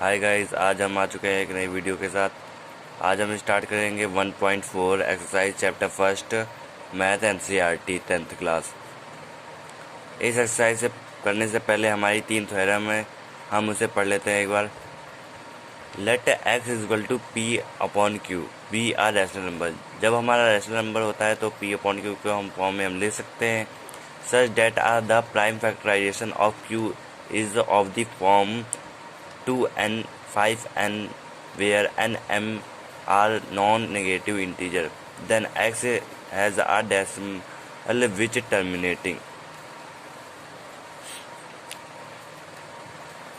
Hi guys, आज हम आ चुके हैं एक नई वीडियो के साथ। आज हम स्टार्ट करेंगे 1.4 exercise chapter first math NCERT 10th class. इस एक्सरसाइज से करने से पहले हमारी 3 थ्योरम है, हम उसे पढ़ लेते हैं एक बार। Let x is equal to p upon q be are rational number. जब हमारा रैशनल नंबर होता है तो पी अपॉन क्यू को हम फॉर्म में ले सकते हैं। Such that are the prime factorization of q is of the form 2n 5n where n m are non-negative integer, then x has a decimal which terminating।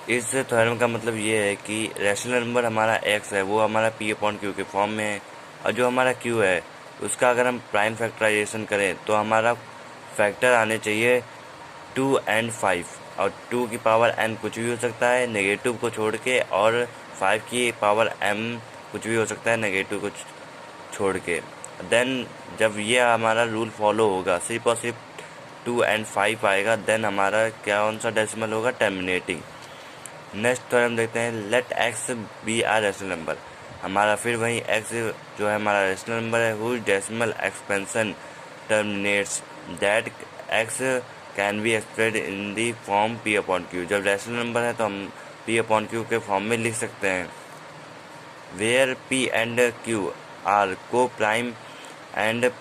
इस theorem का मतलब ये है कि रैशनल नंबर हमारा x है वो हमारा p अपॉन क्यू के फॉर्म में है, और जो हमारा q है उसका अगर हम प्राइम फैक्टराइजेशन करें तो हमारा फैक्टर आने चाहिए 2 and 5, और 2 की पावर n कुछ भी हो सकता है नेगेटिव को छोड़ के, और 5 की पावर m कुछ भी हो सकता है नेगेटिव को छोड़ के। देन जब ये हमारा रूल फॉलो होगा, सिर्फ और सिर्फ 2 and 5 आएगा, देन हमारा कौन सा डेसिमल होगा, टर्मिनेटिंग। नेक्स्ट थ्योरम देखते हैं। Let x be are rational number. हमारा फिर वही x जो है हमारा रैशनल नंबर है, whose decimal expansion terminates that x can be expressed in the form p upon q. जब रैशनल नंबर है तो हम p अपॉन क्यू के फॉर्म में लिख सकते हैं, where p and q are coprime and the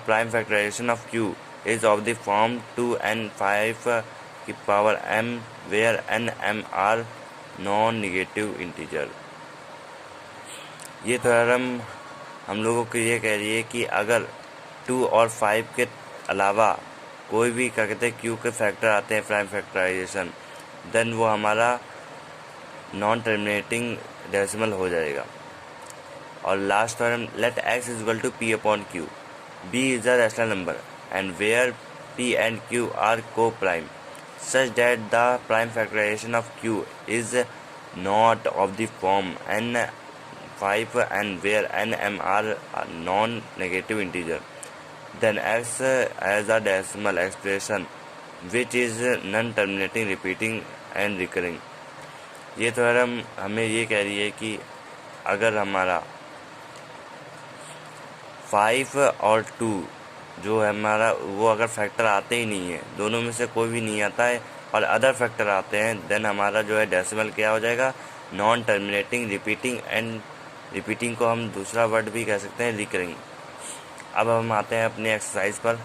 prime factorization of q is of the form 2n 5 की power m where n m are non negative integer. ये थ्योरम हम लोगों को ये कह रही है कि अगर 2 और 5 के अलावा कोई भी क्या कहते हैं क्यू के फैक्टर आते हैं प्राइम फैक्टराइजेशन, देन वो हमारा नॉन टर्मिनेटिंग डेसिमल हो जाएगा। और last theorem, let x is equal to p upon q be is a rational number and where p and q are coprime such that the prime factorization of q is not of the form n 5 and where n m are non-negative integer, then x has a decimal expression which is non-terminating, repeating and recurring। ये theorem हमें ये कह रही है कि अगर हमारा 5 और 2 जो है हमारा वो अगर फैक्टर आते ही नहीं है, दोनों में से कोई भी नहीं आता है और अदर फैक्टर आते हैं, देन हमारा जो है डेसिमल क्या हो जाएगा, non terminating, repeating and repeating को हम दूसरा वर्ड भी कह सकते हैं, रिकरिंग। अब हम आते हैं अपने एक्सरसाइज पर।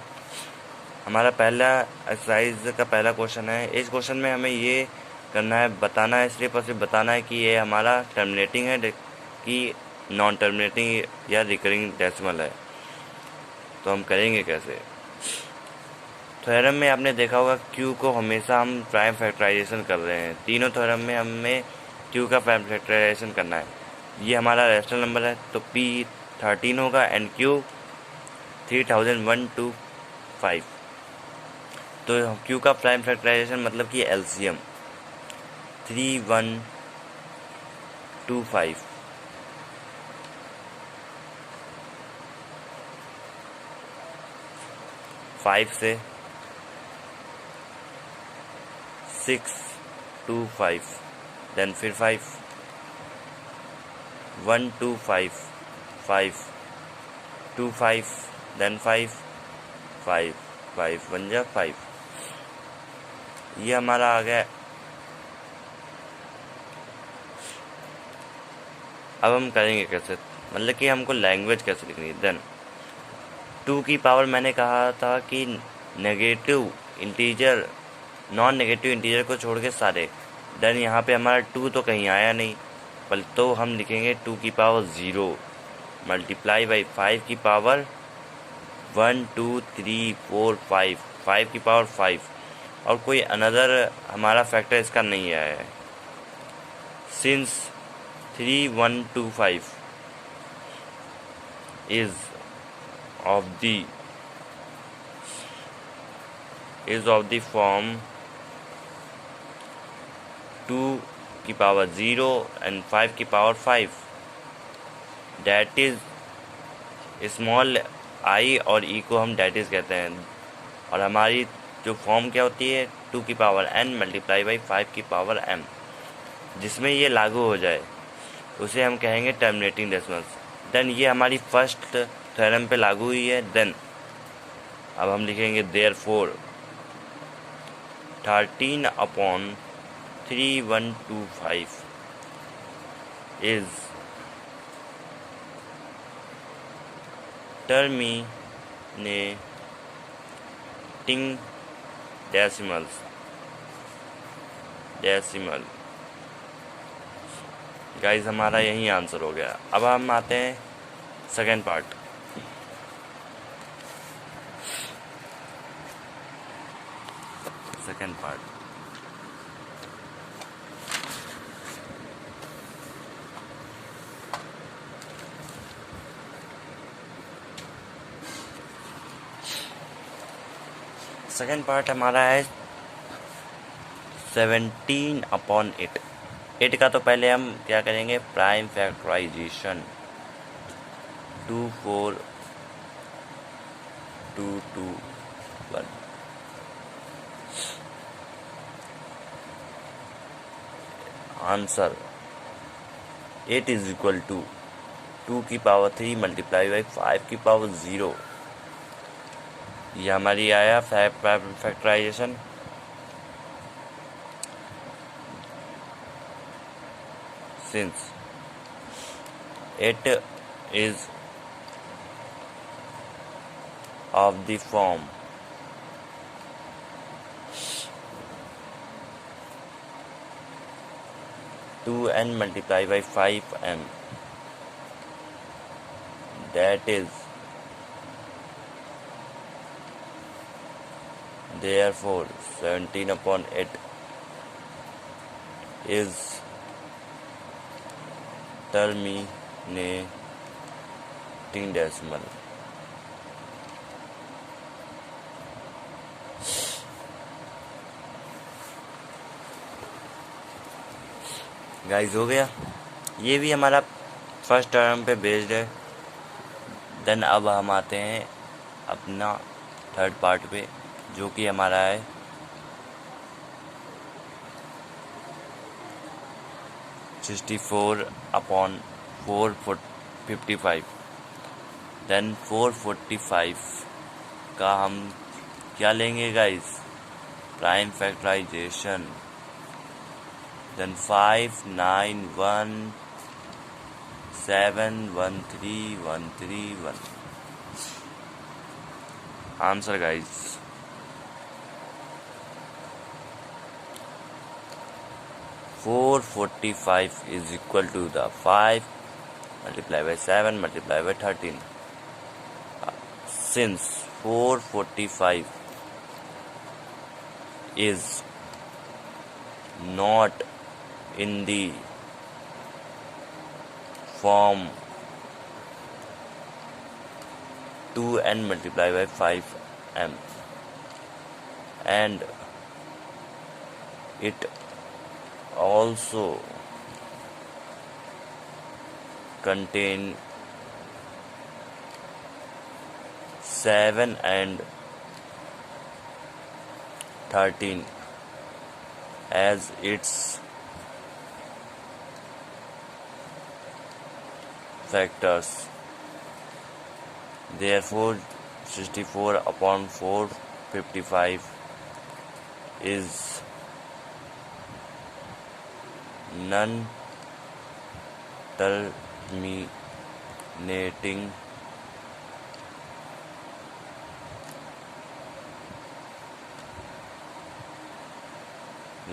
हमारा पहला एक्सरसाइज का पहला क्वेश्चन है। इस क्वेश्चन में हमें ये करना है, बताना है, सिर्फ और सिर्फ बताना है कि ये हमारा टर्मिनेटिंग है कि नॉन टर्मिनेटिंग या रिकरिंग डेसिमल है। तो हम करेंगे कैसे। थ्योरम में आपने देखा होगा क्यू को हमेशा हम प्राइम फैक्टराइजेशन कर रहे हैं। तीनों थ्योरम में हमें क्यू का प्राइम फैक्टराइजेशन करना है। ये हमारा रैशनल नंबर है तो p 13 होगा एंड q 3125। तो q का प्राइम फैक्टराइजेशन मतलब कि एलसीएम 3125। 5 से 625, देन फिर 5 1 2 5 5 2 5, देन 5 5 5 1 जा 5। ये हमारा आ गया। अब हम करेंगे कैसे, मतलब कि हमको लैंग्वेज कैसे लिखनी है। देन 2 की पावर मैंने कहा था कि negative integer, non negative integer को छोड़ के सारे। देन यहाँ पे हमारा 2 तो कहीं आया नहीं, बल तो हम लिखेंगे 2 की पावर 0 मल्टीप्लाई बाई 5 की पावर 1 2 3 4 5 5 की पावर 5, और कोई अनदर हमारा फैक्टर इसका नहीं आया है। Since 3125 is of the form 2 की पावर 0 एंड 5 की power 5, that is small I और ई को हम डैट इज कहते हैं। और हमारी जो फॉर्म क्या होती है, 2 की पावर n मल्टीप्लाई बाई 5 की पावर m। जिसमें ये लागू हो जाए उसे हम कहेंगे टर्मिनेटिंग डेसिमल्स। देन ये हमारी फर्स्ट थ्योरम पे लागू हुई है। देन अब हम लिखेंगे therefore 13/3125 is terminating decimal. Guys हमारा यही आंसर हो गया। अब हम आते हैं सेकेंड पार्ट। सेकेंड पार्ट हमारा है 17/8। 8 का तो पहले हम क्या करेंगे, prime factorisation. 2 4 2 2 1। Answer 8 is equal to 2 की पावर 3 मल्टीप्लाई बाई 5 की पावर 0। ये हमारी आया factorisation. Since it is of the form 2n multiplied by 5m, that is therefore 17/8 is terminating decimal। Guys हो गया, ये भी हमारा फर्स्ट टर्म पे बेस्ड है। देन अब हम आते हैं अपना थर्ड पार्ट पे, जो कि हमारा है 64/455। देन 445 का हम क्या लेंगे guys, prime factorisation. Then 5 9 1 7 1 3 1 3 1। Answer guys 445 is equal to the 5 multiplied by 7 multiplied by 13. Since 445 is not in the form 2n multiplied by 5m and it also contain 7 and 13 as its factors. Therefore 64/455 is non-terminating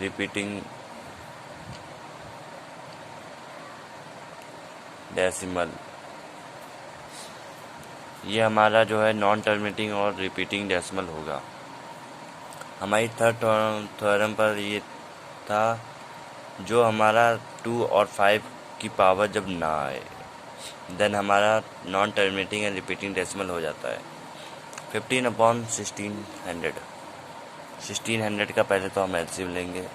repeating decimal. ये हमारा जो है non terminating और repeating decimal होगा। हमारी third theorem पर ये था, जो हमारा 2 और 5 की पावर जब ना आए देन हमारा non terminating and repeating decimal हो जाता है। 15/1600। 1600 का पहले तो हम एलसीएम लेंगे।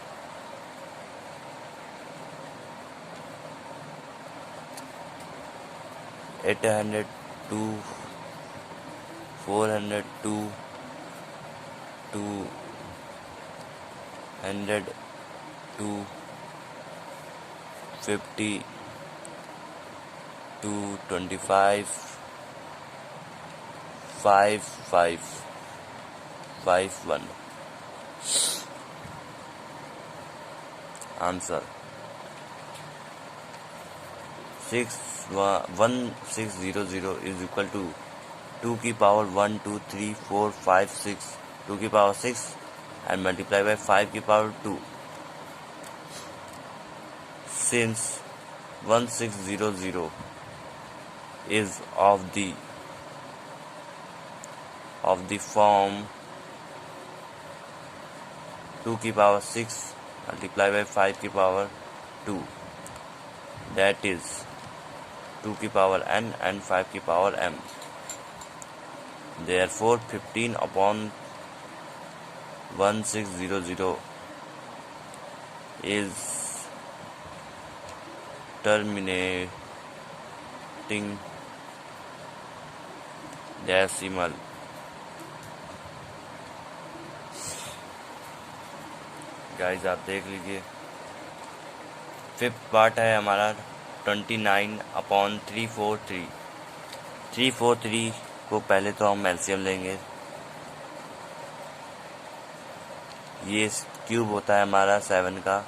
Eight 802 402 202 50 to 25 5 5 5 1. Answer 1600 is equal to 2 की पावर 1 2 3 4 5 6 2 की पावर 6 and multiply by 5 की power 2. Since 1600 is of the form 2 की पावर 6 multiply by 5 की पावर 2, that is 2 की पावर n and 5 की power m. Therefore 15 upon 1600 is terminating decimal. Guys आप देख लीजिए, फिफ्थ पार्ट है हमारा 29/343. 343 को पहले तो हम एलसीएम लेंगे. ये क्यूब होता है हमारा 7 का.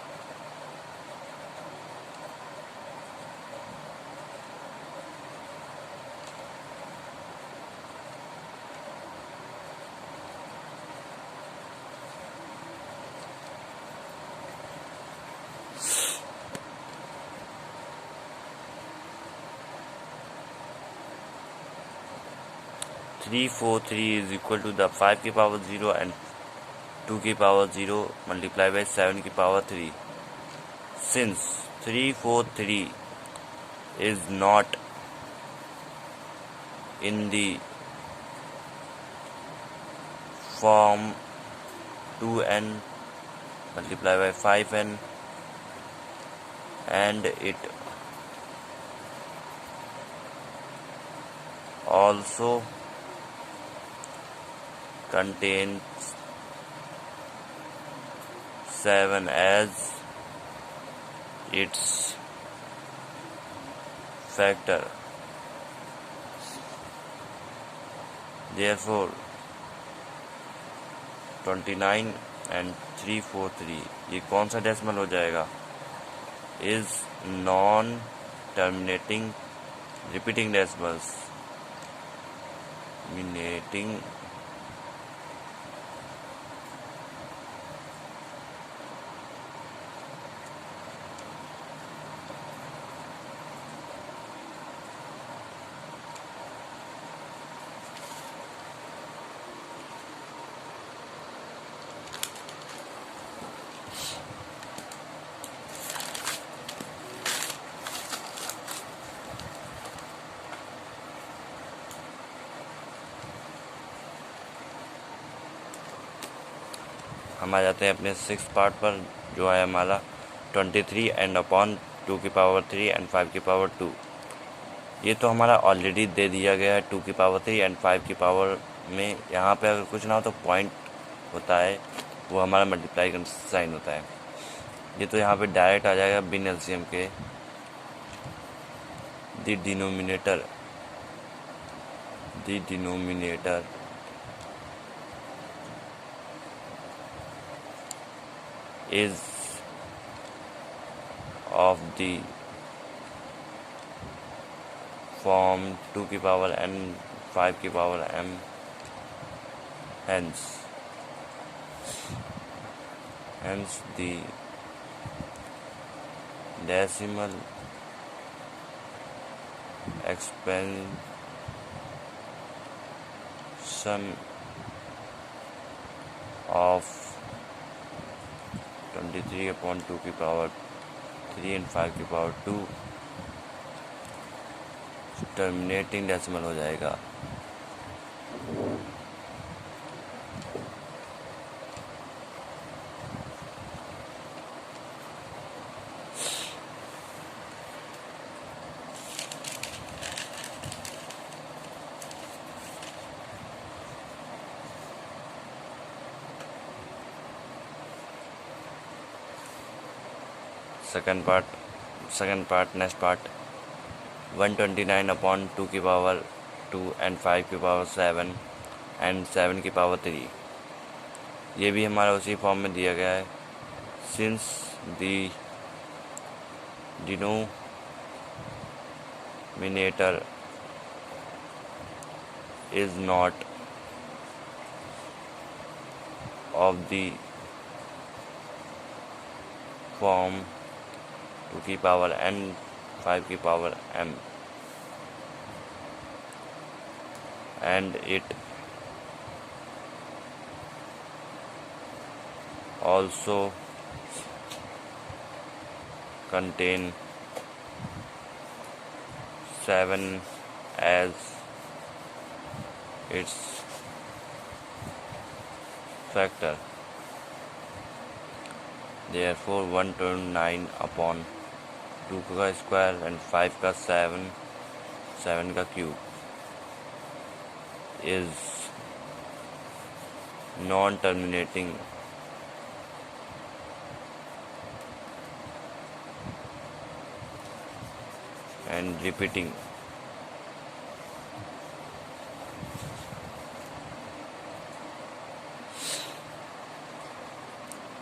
343 is equal to the 5 की पावर 0 and 2 की पावर 0 multiply by 7 की power 3. Since 343 is not in the form 2n multiply by 5n and it also contains 7 as its factor. Therefore 29 and 343 ये कौन सा डेसिमल हो जाएगा? Is non-terminating repeating decimals. Terminating हम आ जाते हैं अपने 6th पार्ट पर, जो है हमारा 23 एंड अपॉन 2 की पावर 3 एंड 5 की पावर 2. ये तो हमारा ऑलरेडी दे दिया गया है 2 की पावर 3 एंड 5 की पावर में. यहाँ पे अगर कुछ ना हो तो पॉइंट होता है, वो हमारा मल्टीप्लाई का साइन होता है. ये तो यहाँ पे डायरेक्ट आ जाएगा बिन एलसीएम के. The denominator is of the form 2 की पावर n 5 की power m. hence the decimal expansion of 23/2 की पावर 3 एंड 5 की पावर 2 टर्मिनेटिंग डेसिमल हो जाएगा. Second part second part, next part, 129 upon 2 की पावर 2 and 5 की पावर 7 and 7 की power 3। ये भी हमारा उसी फॉर्म में दिया गया है। Since the denominator is not of the form 2 की पावर n 5 की power m and it also contain 7 as its factor, therefore 129 upon 2 का स्क्वायर and 5 का 7 का cube is non-terminating and repeating।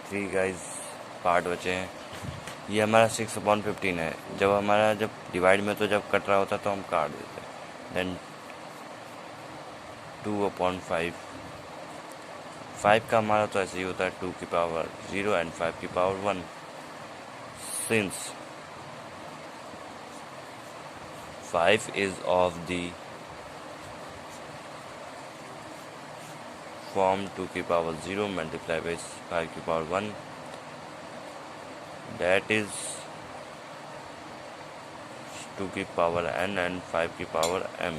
Three guys part बचे हैं। ये हमारा 6/15 है। जब डिवाइड में तो जब कट रहा होता तो हम काट देते हैं। देन 2/5 5 का हमारा तो ऐसे ही होता है 2 की पावर 0 and 5 की power 1। Since 5 is of the form 2 की पावर 0 multiplied by 5 की पावर 1, that is 2 की पावर n and 5 की power m।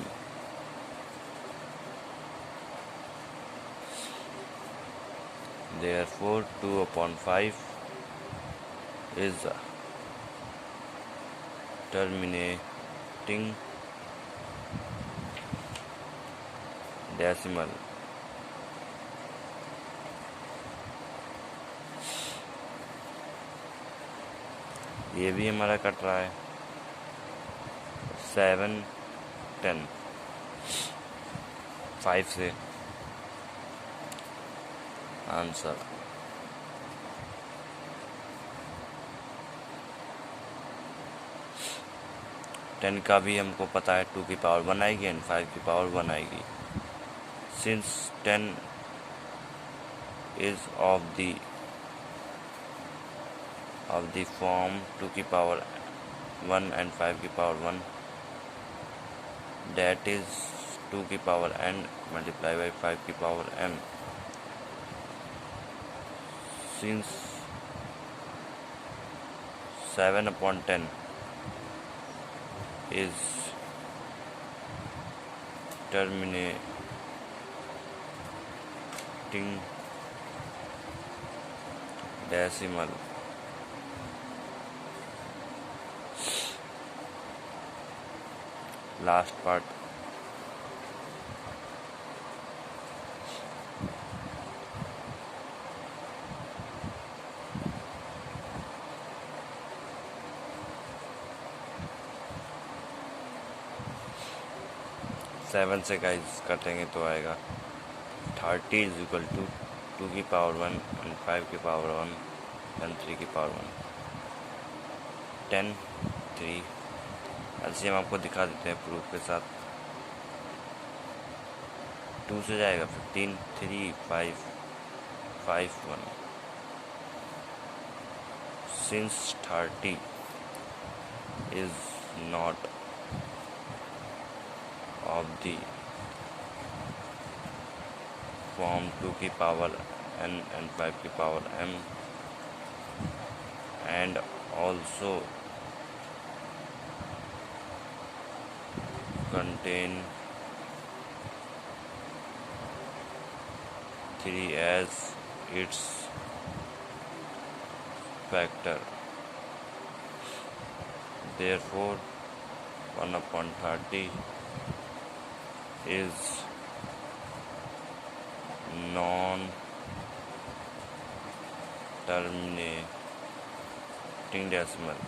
Therefore 2/5 is terminating decimal। ये भी हमारा कट रहा है 7 10 5 से। आंसर 10 का भी हमको पता है 2 की पावर 1 आएगी एंड 5 की पावर 1 आएगी। Since 10 is of the form 2 की पावर 1 and 5 की पावर 1, that is 2 की पावर n multiplied by 5 की power m। Since 7/10 is terminating decimal, last part seven से गाइस कटेंगे तो आएगा 30 is equal to 2 की पावर 1 and 5 की पावर 1 and 3 की पावर 1, 10 3। ऐसे हम आपको दिखा देते हैं प्रूफ के साथ। 2 से जाएगा 15 3 5 5 1। Since 30 is not of the form 2 की पावर n and 5 की power m and also contain 3 as its factor, therefore 1/30 is non-terminating decimal।